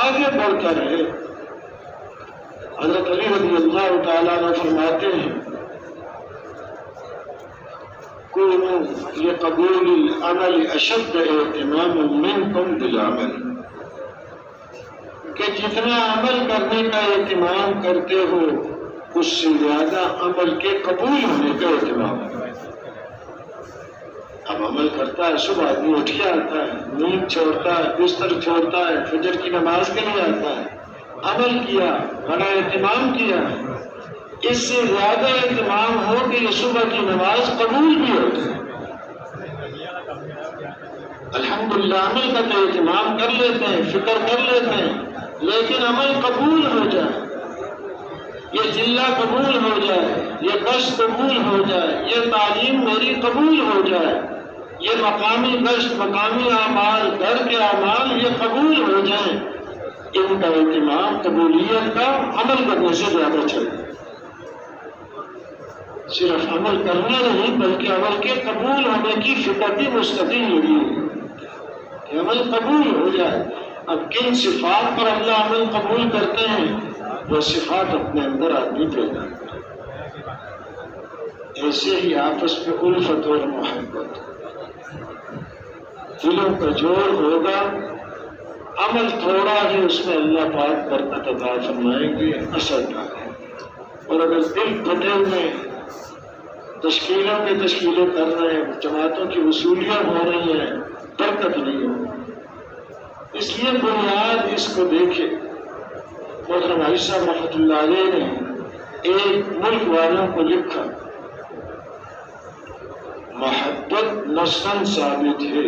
آگے بڑھتا رہے۔ حضرت علی رضی اللہ تعالیٰ عنہ فرماتے ہیں کونوا لقبول العمل اشد اہتماما منکم بالعمل، کہ جتنا عمل کرنے کا اہتمام کرتے ہو اس سے زیادہ عمل کے قبول ہونے کا اہتمام ہے۔ اب عمل کرتا ہے، صبح آدمی اٹھ کے آتا ہے، نیند چھوڑتا ہے، بستر چھوڑتا ہے، فجر کی نماز کے لیے آتا ہے، عمل کیا، بڑا اہتمام کیا، اس سے زیادہ اہتمام ہو کہ یہ صبح کی نماز قبول بھی ہو جائے۔ الحمدللہ عمل کا تو اہتمام کر لیتے ہیں، فکر کر لیتے ہیں، لیکن عمل قبول ہو جائے، یہ چلہ قبول ہو جائے، یہ گشت قبول ہو جائے، یہ تعلیم میری قبول ہو جائے، یہ مقامی گشت، مقامی اعمال، گھر کے اعمال یہ قبول ہو جائیں، ان کا اہتمام قبولیت کا عمل کرنے سے زیادہ چلے۔ صرف عمل کرنا نہیں بلکہ عمل کے قبول ہونے کی فکر بھی مستقل ہوگی کہ عمل قبول ہو جائے۔ اب کن صفات پر اللہ عمل قبول کرتے ہیں؟ وہ صفات اپنے اندر آدمی پیدا کرے، ایسے ہی آپس میں الفت اور محبت، دلوں کا جوڑ ہوگا، عمل تھوڑا ہے اس میں اللہ پاک برکت عطا فرمائیں گے، اثر ڈالیں۔ اور اگر دل پھٹے ہوئے تشکیلوں کے تشکیلیں کر رہے ہیں، جماعتوں کی وصولیاں ہو رہی ہیں، برکت نہیں ہو۔ اس لیے بنیاد اس کو دیکھے۔ محترم بھائی صاحب رحمۃ اللہ علیہ نے ایک ملک والوں کو لکھا، محبت نصاً ثابت ہے،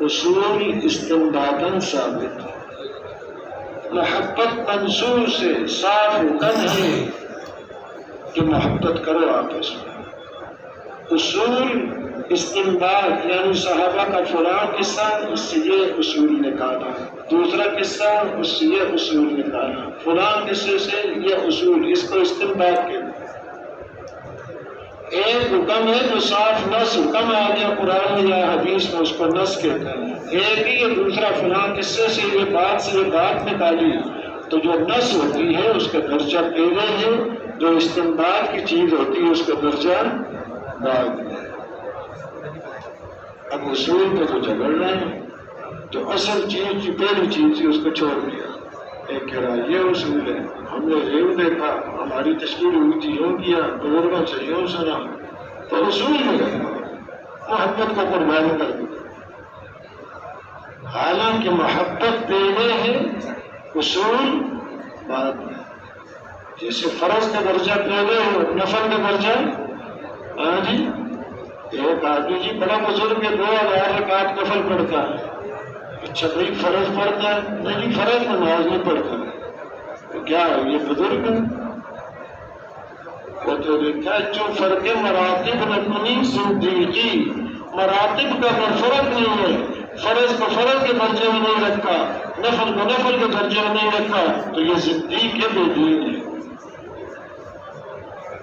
اصول استنباطاً ثابت ہے۔ محبت منصور سے صاف حکم ہے کہ محبت کرو آپس میں۔ اصول استنباط یعنی صحابہ کا فلاں قصہ، اس سے یہ اصول نکالا، دوسرا قصہ اس سے یہ اصول نکالا، فلاں قصے سے یہ اصول، اس کو استنباط کہتے ہیں۔ ایک حکم ہے جو صاف نص حکم آ گیا قرآن یا حدیث میں، اس کو نص کہتے ہیں۔ ایک ہی ہے دوسرا فلاں قصے سے یہ بات نکالی، تو جو نص ہوتی ہے اس کا درجہ پہلے ہے، جو استنباط کی چیز ہوتی ہے اس کا درجہ بعد میں۔ اب اصول پہ تو جھگڑ رہے ہیں، جو اصل چیز کی پہلی چیز تھی اس کو چھوڑ دیا۔ ایک کہہ رہا یہ اصول ہے، ہم نے ریو دیکھا، ہماری تشکیل ہوئی تھی، یوں کیا، دوڑنا سے یوں سنا، تو اصول میں گئے، محبت کو قربان کر دیا۔ حالانکہ محبت پہلے ہے، اصول بعد میں۔ جیسے فرض کا درجہ پہلے ہے، نفل کا درجہ جی ایک آدمی جی بڑا بزرگ ہے، 2000 رکعت نفل پڑھتا ہے، اچھا بھائی فرض پڑھتا ہے؟ نہیں، فرض نماز نہیں پڑھتا ہے، تو کیا ہے یہ بزرگ ہے؟ وہ تو دیکھا جو فرق مراتب اپنی زندگی، مراتب کا کوئی فرق نہیں ہے، فرض کو فرض کے درجے میں نہیں رکھا، نفل کو نفل کے درجے میں نہیں رکھا، تو یہ زندگی کے بے دین ہے۔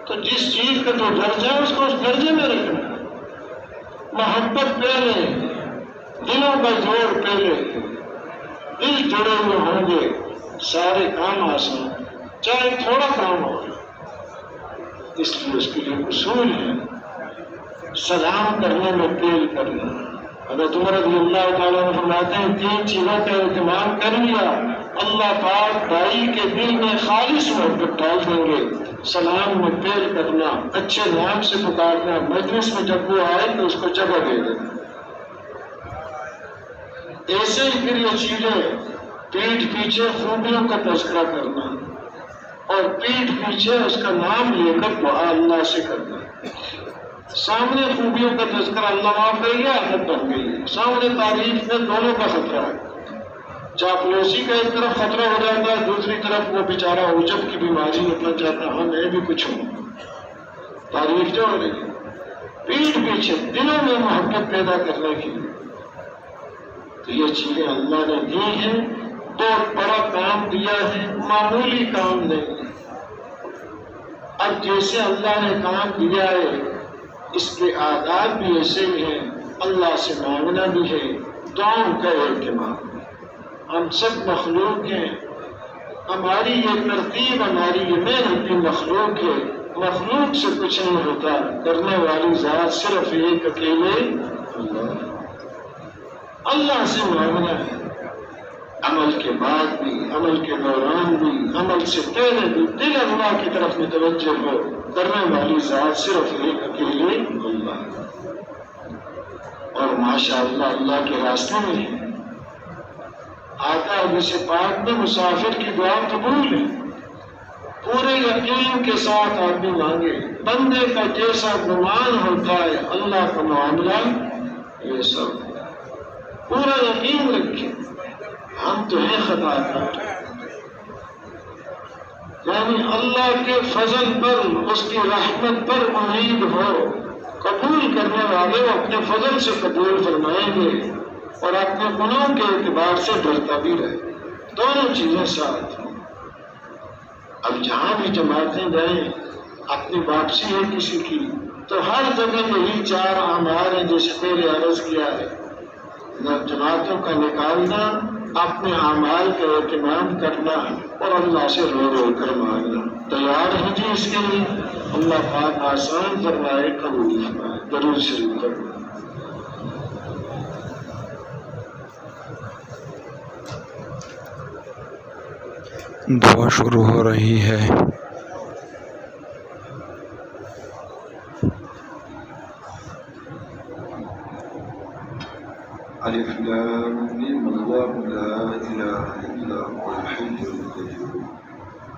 تو جس چیز کا جو درجہ ہے اس کو اس درجے میں رکھنا، محبت پہلے، دلوں کا جوڑ پہلے، دل جڑے ہوئے ہوں گے سارے کام آسان، چاہے تھوڑا کام ہو۔ اس لیے اس کے لیے اصول ہے، سلام کرنے میں تیل کرنا۔ حضرت عمر رضی اللہ تعالیٰ عنہ فرماتے ہیں 3 چیزوں کا اہتمام کر لیا، اللہ پاک بھائی کے دل میں خالص محبت ڈال دیں گے۔ سلام میں تیل کرنا، اچھے نام سے پکارنا، مجلس میں جب وہ آئے تو اس کو جگہ دے دینا۔ ایسے ہی پھر یہ چیزیں پیٹھ پیچھے خوبیوں کا تذکرہ کرنا، اور پیٹھ پیچھے اس کا نام لے کر دعا اللہ سے کرنا۔ سامنے خوبیوں کا تذکرہ اللہ معاف کر گیا، عادت بن گئی، سامنے تعریف میں دونوں کا خطرہ ہے۔ چاپلوسی کا ایک طرف خطرہ ہو جاتا ہے، دوسری طرف وہ بیچارہ عجب کی بیماری اپنا چاہتا ہے، میں بھی کچھ ہوں، تعریف جو ہو رہی ہے۔ پیٹھ پیچھے دلوں میں محبت پیدا کرنے کی تو یہ چیزیں اللہ نے دی ہیں، بہت بڑا کام دیا ہے، معمولی کام نہیں۔ اب جیسے اللہ نے کام دیا ہے اس کے آداب بھی ایسے ہی ہیں، اللہ سے مانگنا بھی ہے، دعاؤں کا اہتمام۔ ہم سب مخلوق ہیں، ہماری یہ ترتیب، ہماری یہ محنت بھی مخلوق ہے، مخلوق سے کچھ نہیں ہوتا، کرنے والی ذات صرف ایک اکیلے اللہ سے مانگنا ہے، عمل کے بعد بھی، عمل کے دوران بھی، عمل سے پہلے بھی دل اللہ کی طرف متوجہ ہو، کرنے والی ذات صرف ایک اکیلے اللہ، اور ماشاء اللہ اللہ کے راستے میں ہے۔ آقا حدیث پاک میں مسافر کی دعا قبول ہے، پورے یقین کے ساتھ آدمی مانگے، بندے کا جیسا گمان ہوتا ہے اللہ کا معاملہ یہ سب پورا یقین رکھے، ہم تو ہیں خطا کار، یعنی اللہ کے فضل پر، اس کی رحمت پر امید ہو، قبول کرنے والے اپنے فضل سے قبول فرمائیں گے اور اپنے گناہوں کے اعتبار سے ڈرتا بھی رہے، دونوں چیزیں ساتھ ہیں۔ اب جہاں بھی جماعتیں گئے، اپنی واپسی ہے کسی کی، تو ہر جگہ یہی چار اعمال ہیں جیسے پہلے عرض کیا ہے، جماعتوں کا نکالنا، اپنے اعمال کا اہتمام کرنا اور اللہ سے رو رو کر مانگنا۔ تیار ہیں جی اس کے لیے؟ اللہ پاک آسان فرمائے، قبول فرمائے، درود شریف فرمائے۔ دعا شروع ہو رہی ہے۔ الف لام میم اللہ لا الہ الا هو الحي القيوم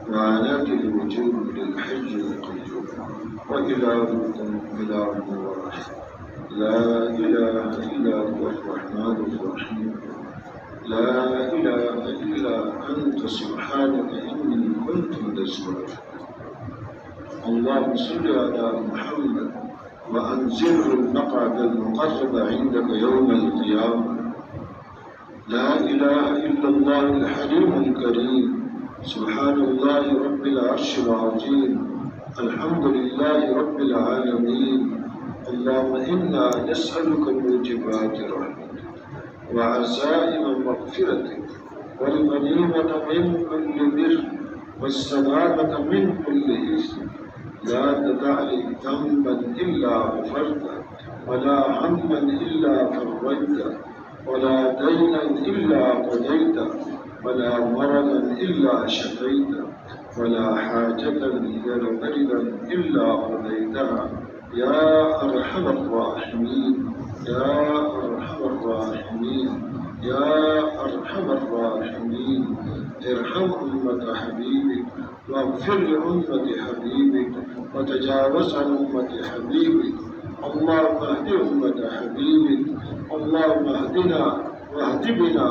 وعنات الوجوب للحي القيوم وإلهكم إله واحد لا إله إلا هو الرحمن الرحيم لا إله إلا أنت سبحانك إني كنت من الظالمين اللهم صل على محمد وأنزله المقعد المقرب عندك يوم القيامة لا إله إلا الله الحليم الكريم سبحان الله رب العرش العظيم الحمد لله رب العالمين اللهم إنا نسألك موجبات رحمتك وعزائم مغفرتك والغنيمة من كل بر والسلامة من كل إثم لا تدع لي ذنبا إلا غفرته ولا هما إلا فرجته ولا دينا إلا قضيته ولا مرضا إلا شفيته ولا حاجة غير إلا قضيتها يا أرحم الراحمين يا أرحم الراحمين يا أرحم الراحمين ارحم أمة حبيبك واغفر لأمة حبيبك وتجاوز عن أمة حبيبك اللهم اهد أمة حبيبك اللهم اهدنا واهد بنا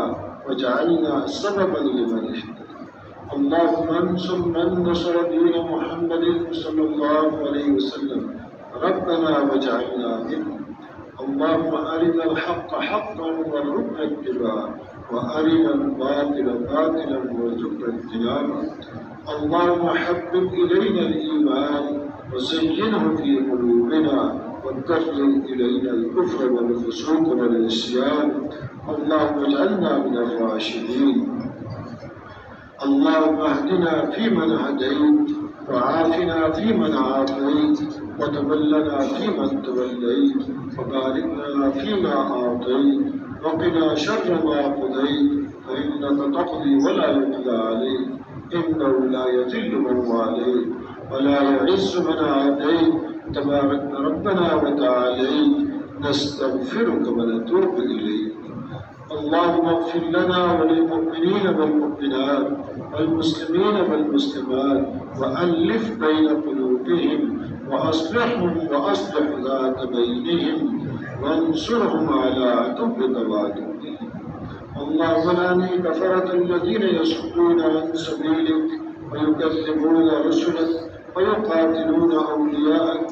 واجعلنا سببا لمن اهتدى اللهم انصر من نصر دين محمد صلى الله عليه وسلم ربنا واجعلنا منهم اللهم أرنا الحق حقا وارزقنا اتباعه وأرنا الباطل باطلا وارزقنا اجتنابه اللهم حبب إلينا الإيمان وزينه في قلوبنا وكره إلينا الكفر والفسوق والعصيان اللهم اجعلنا من الراشدين اللهم اهدنا فيمن هديت وعافنا فيمن عافيت وتولنا فيمن توليت وبارك فيما أعطيت وقنا شر ما قضيت فإنك تقضي ولا يقضى عليك إنه لا يذل من واليت ولا يعز من عاديت تبارك ربنا وتعاليت نستغفرك ونتوب إليك اللهم اغفر لنا وللمؤمنين والمؤمنات والمسلمين والمسلمات وألف بين قلوبهم وأصلحهم وأصلح ذات بينهم وانصرهم على عدوك وعدوهم اللهم لعني كفرة الذين يصدون عن سبيلك ويكذبون رسلك ويقاتلون أولياءك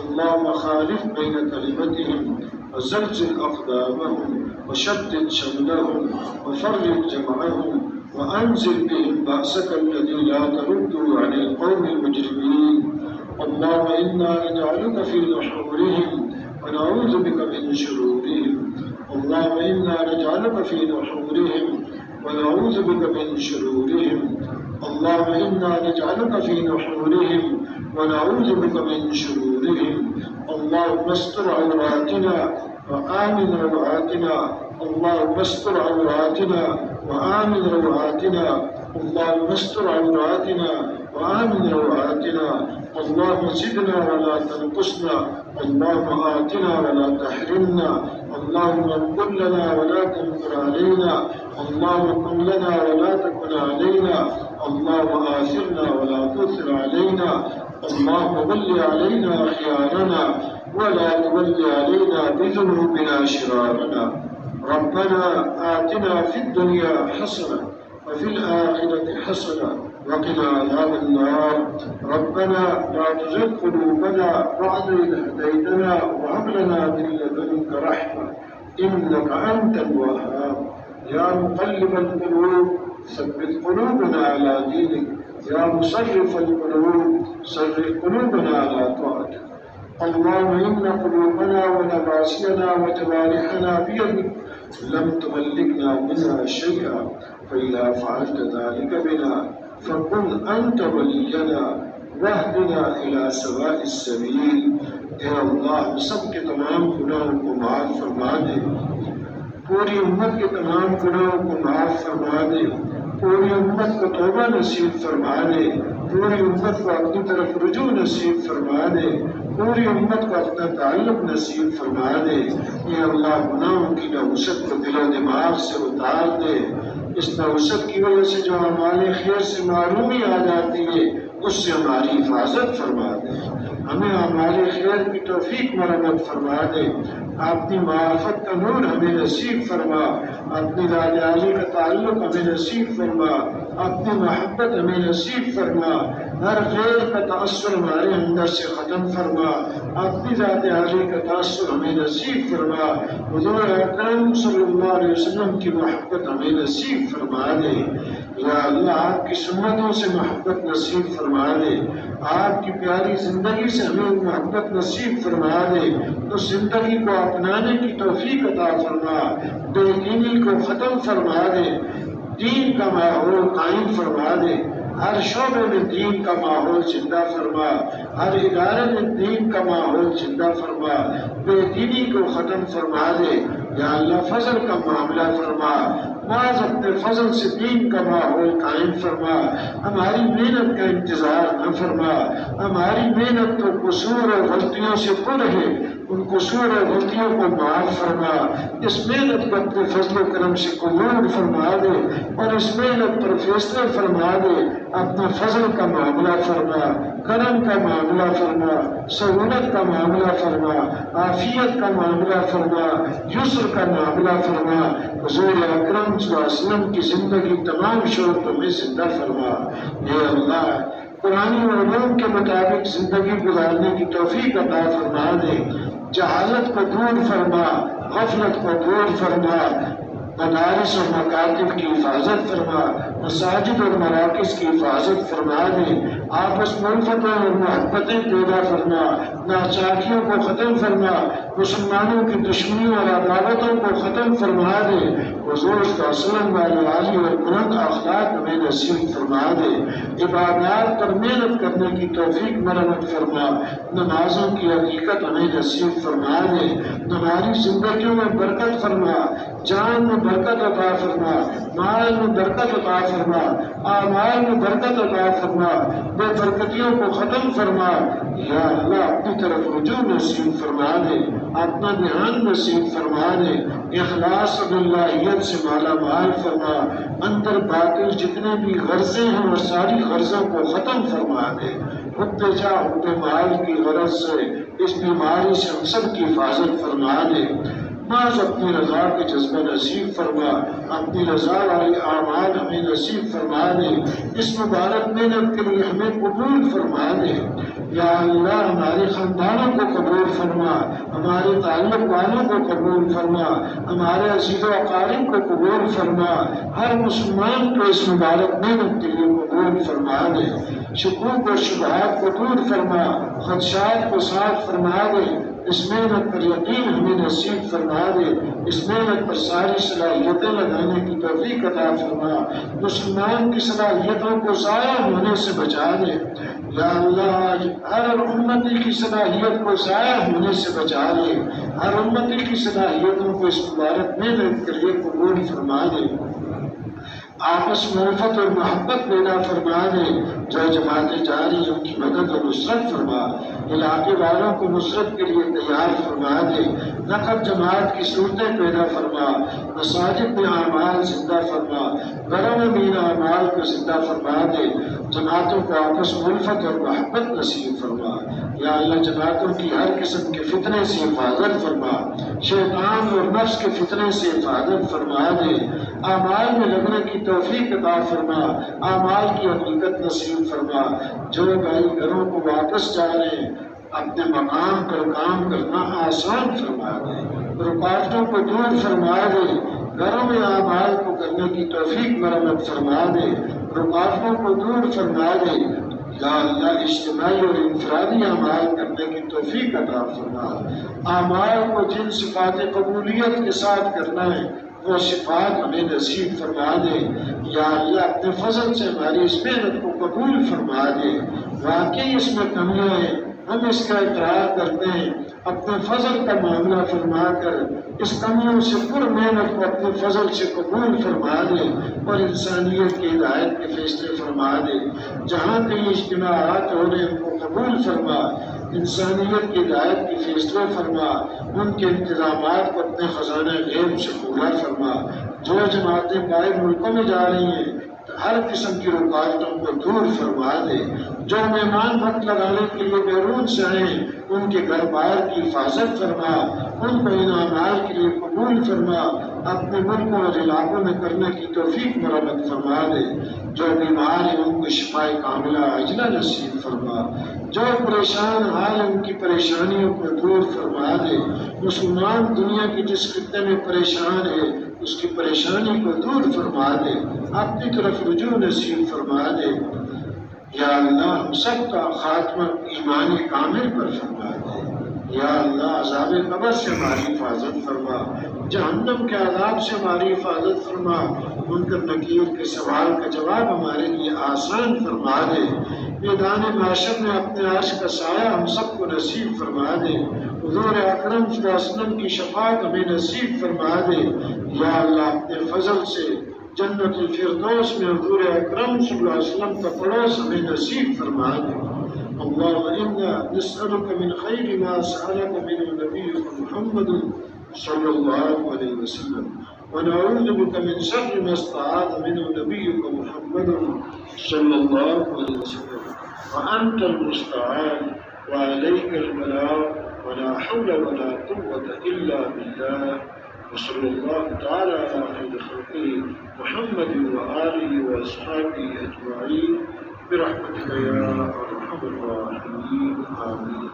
اللهم خالف بين كلمتهم وزلزل أقدامهم وشدد شملهم وفرق جمعهم وأنزل بهم بأسك الذي لا ترد عن القوم المجرمين اللهم إنا نجعلك في نحورهم ونعوذ بك من شرورهم اللهم إنا نجعلك في نحورهم ونعوذ بك من شرورهم اللهم إنا نجعلك في نحورهم ونعوذ بك من شرورهم اللهم استر عوراتنا وآمن روعاتنا اللهم استر عوراتنا وآمن روعاتنا اللهم استر عوراتنا وآمن روعاتنا اللهم زدنا ولا تنقصنا اللهم آتنا ولا تحرمنا اللهم كن لنا ولا تنكر علينا اللهم كن لنا ولا تكن علينا اللهم آثرنا ولا تؤثر علينا اللهم ول علينا خيارنا ولا تول علينا بذنوبنا شرارنا ربنا آتنا في الدنيا حسنة وفي الآخرة حسنة وقنا عذاب النار ربنا لا تزغ قلوبنا بعد إذ هديتنا وهب لنا من لدنك رحمة إنك أنت الوهاب يا مقلب القلوب ثبت قلوبنا على دينك يا مصرف القلوب صرف قلوبنا على طاعتك اللهم إن قلوبنا ونواسينا وجوارحنا بيدك لم تملكنا منها شيئا فإذا فعلت ذلك بنا فكن أنت ولينا واهدنا إلى سواء السبيل اے اللہ سب کے تمام گناہوں کو معاف فرما دے پوری امت کے تمام گناہوں کو معاف فرما دے پوری امت کو توبہ نصیب فرما دے پوری امت کو اپنی طرف رجوع نصیب فرما دے پوری امت کو اپنا تعلق نصیب فرما دے اے اللہ گناہوں کی نحوست کو دل و دماغ سے اتار دے اس نحوست کی وجہ سے جو ہمارے خیر سے معرومی آ جاتی ہے اس سے ہماری حفاظت فرما دے ہمیں ہمارے خیر کی توفیق مرمت فرما دے اپنی معرفت کا نور ہمیں نصیب فرما اپنی ذات عالی کا تعلق ہمیں نصیب فرما اپنی محبت ہمیں نصیب فرما ہر غیر کا تأثر ہمارے اندر سے ختم فرما اپنی ذات عالی کا تأثر ہمیں نصیب فرما حضور اکرم صلی اللہ علیہ وسلم کی محبت ہمیں نصیب فرما دے یا اللہ آپ کی سنتوں سے محبت نصیب فرما دے آپ کی پیاری زندگی سے ہمیں محبت نصیب فرما دے اس زندگی کو اپنانے کی توفیق عطا فرما بے دینی کو ختم فرما دے دین کا ماحول قائم فرما دے ہر شعبے میں دین کا ماحول زندہ فرما ہر ادارے میں دین کا ماحول زندہ فرما بے دینی کو ختم فرما دے یا اللہ فضل کا معاملہ فرما بعض اپنے فضل سے دین کا ماحول قائم فرما ہماری محنت کا انتظار نہ فرما ہماری محنت تو قصور اور غلطیوں سے پر ہے ان قصور اور غلطیوں کو معاف فرما اس محنت کو اپنے فضل و کرم سے قبول فرما دے اور اس محنت پر فیصلے فرما دے اپنا فضل کا معاملہ فرما کرم کا معاملہ فرما سہولت کا معاملہ فرما عافیت کا معاملہ فرما یسر کا معاملہ فرما حضور اکرم صلی اللہ علیہ وسلم کی زندگی تمام شعبوں میں زندہ فرما اے اللہ قرآن علوم کے مطابق زندگی گزارنے کی توفیق عطا فرما دے جہالت کو دور فرما غفلت کو دور فرما مدارس اور مکاتب کی حفاظت فرما مساجد اور مراکز کی حفاظت فرما دے آپس میں الفتیں اور محبتیں پیدا فرما ناچاکیوں کو ختم فرما مسلمانوں کی دشمنیوں اور عداوتوں کو ختم فرما دے حضور صلی اللہ علیہ وسلم والے عالی اور بلند اخلاق ہمیں نصیب فرما دے عبادات پر محنت کرنے کی توفیق مرمت فرما نمازوں کی حقیقت ہمیں نصیب فرما دے ہماری زندگیوں میں برکت فرما جان میں برکت عطا فرما مال میں برکت عطا فرما اعمال میں برکت عطا فرما بے برکتیوں کو ختم فرما یا اللہ اپنی طرف رجوع نصیب فرما دے اپنا دھیان نصیب فرما دے اخلاص و اللہیت سے مالا مال فرما اندر باطل جتنے بھی غرضیں ہیں وہ ساری غرضوں کو ختم فرما دے حب جا حب مال کی غرض سے اس بیماری سے ہم سب کی حفاظت فرما دے بعض اپنی رضا کے جذبہ نصیب فرما اپنی رضا والی اعمال ہمیں نصیب فرما دے اس مبارک محنت کے لیے ہمیں قبول فرما دے یا اللہ ہمارے خاندانوں کو قبول فرما ہمارے تعلق والوں کو قبول فرما ہمارے عزیز و اقارب کو قبول فرما ہر مسلمان کو اس مبارک محنت کے لیے قبول فرما دے شکوک و شبہات کو دور فرما خدشات کو صاف فرما دے اس محنت پر یقین ہمیں نصیب فرما دے، اس محنت پر ساری صلاحیتیں لگانے کی توفیق عطا فرما، مسلمان کی صلاحیتوں کو ضائع ہونے سے بچا دے یا اللہ، ہر امتی کی صلاحیت کو ضائع ہونے سے بچا دے، ہر امتی کی صلاحیتوں کو اس مبارک محنت کے لیے قبول فرما دے، آپس میں الفت اور محبت پیدا فرما دے، جو جماعتیں جاری ہیں ان کی مدد اور نصرت فرما، علاقے والوں کو نصرت کے لیے تیار فرما دے، نقب جماعت کی صورتیں پیدا فرما، مساجد میں اعمال زندہ فرما، گھروں میں بھی اعمال کو زندہ فرما دے، جماعتوں کو آپس میں الفت اور محبت نصیب فرما یا اللہ، جماعتوں کی ہر قسم کے فتنے سے حفاظت فرما، شیطان اور نفس کے فتنے سے حفاظت فرما دے، اعمال میں لگنے کی توفیق عطا فرما، اعمال کی حقیقت نصیب فرما، جو بھائی گھروں کو واپس جا رہے ہیں اپنے مقام پر کام کرنا آسان فرما دے، رکاوٹوں کو دور فرما دے، گھروں میں اعمال کو کرنے کی توفیق مرمت فرما دے، رکاوٹوں کو دور فرما دے یا اللہ، اجتماعی اور انفرادی اعمال کرنے کی توفیق عطا فرما، اعمال کو جن صفات قبولیت کے ساتھ کرنا ہے وہ صفات ہمیں نصیب فرما دے یا اللہ، اپنے فضل سے ہماری اس محنت کو قبول فرما دے، واقعی اس میں کمیاں ہیں، ہم اس کا اقرار کرتے ہیں، اپنے فضل کا معاملہ فرما کر اس کمیوں سے پر محنت کو اپنے فضل سے قبول فرما دے اور انسانیت کی ہدایت کے فیصلے فرما دے، جہاں کئی اجتماعات ہو رہے ہیں ان کو قبول فرما، انسانیت کی ہدایت کے فیصلے فرما، ان کے انتظامات کو اپنے خزانہ غیب سے پورا فرما، جو جماعتیں باہر ملکوں میں جا رہی ہیں ہر قسم کی رکاوٹوں کو دور فرما دے، جو مہمان وقت لگانے کے لیے بیرون سے آئے ہیں ان کے گھر بار کی حفاظت فرما، ان کو انعامات کے لیے قبول فرما، اپنے ملکوں اور علاقوں میں کرنے کی توفیق مرمت فرما دے، جو بیمار ہیں ان کو شفاء کاملہ عاجلہ نصیب فرما، جو پریشان حال ان کی پریشانیوں کو دور فرما دے، مسلمان دنیا کی جس خطے میں پریشان ہے اس کی پریشانی کو دور فرما دے، اپنی طرف رجوع نصیب فرما دے یا اللہ، ہم سب کا خاتمہ ایمان کامل پر فرما دے یا اللہ، عذاب قبر سے ہماری حفاظت فرما، جہنم کے عذاب سے ہماری حفاظت فرما، منکر نکیر کے سوال کا جواب ہمارے لیے آسان فرما دے، میدان محشر میں اپنے عرش کا سایہ ہم سب کو نصیب فرما دے، حضور اکرم صلی اللہ علیہ وسلم کی شفاعت ہمیں نصیب فرما دے یا اللہ، اپنے فضل سے جنت الفردوس میں حضور اکرم صلی اللہ علیہ وسلم کا پڑوس ہمیں نصیب فرما دے۔ اللهم إنا نسألك من خير ما سألك منه نبيك محمد صلى الله عليه وسلم، ونعوذ بك من شر ما استعاذ منه نبيك محمد صلى الله عليه وسلم، وأنت المستعان وعليك البلاغ ولا حول ولا قوة إلا بالله، وصلى الله تعالى على خير خلقه محمد وآله وأصحابه أجمعين برحمتك يا أرحم الراحمين، آمين۔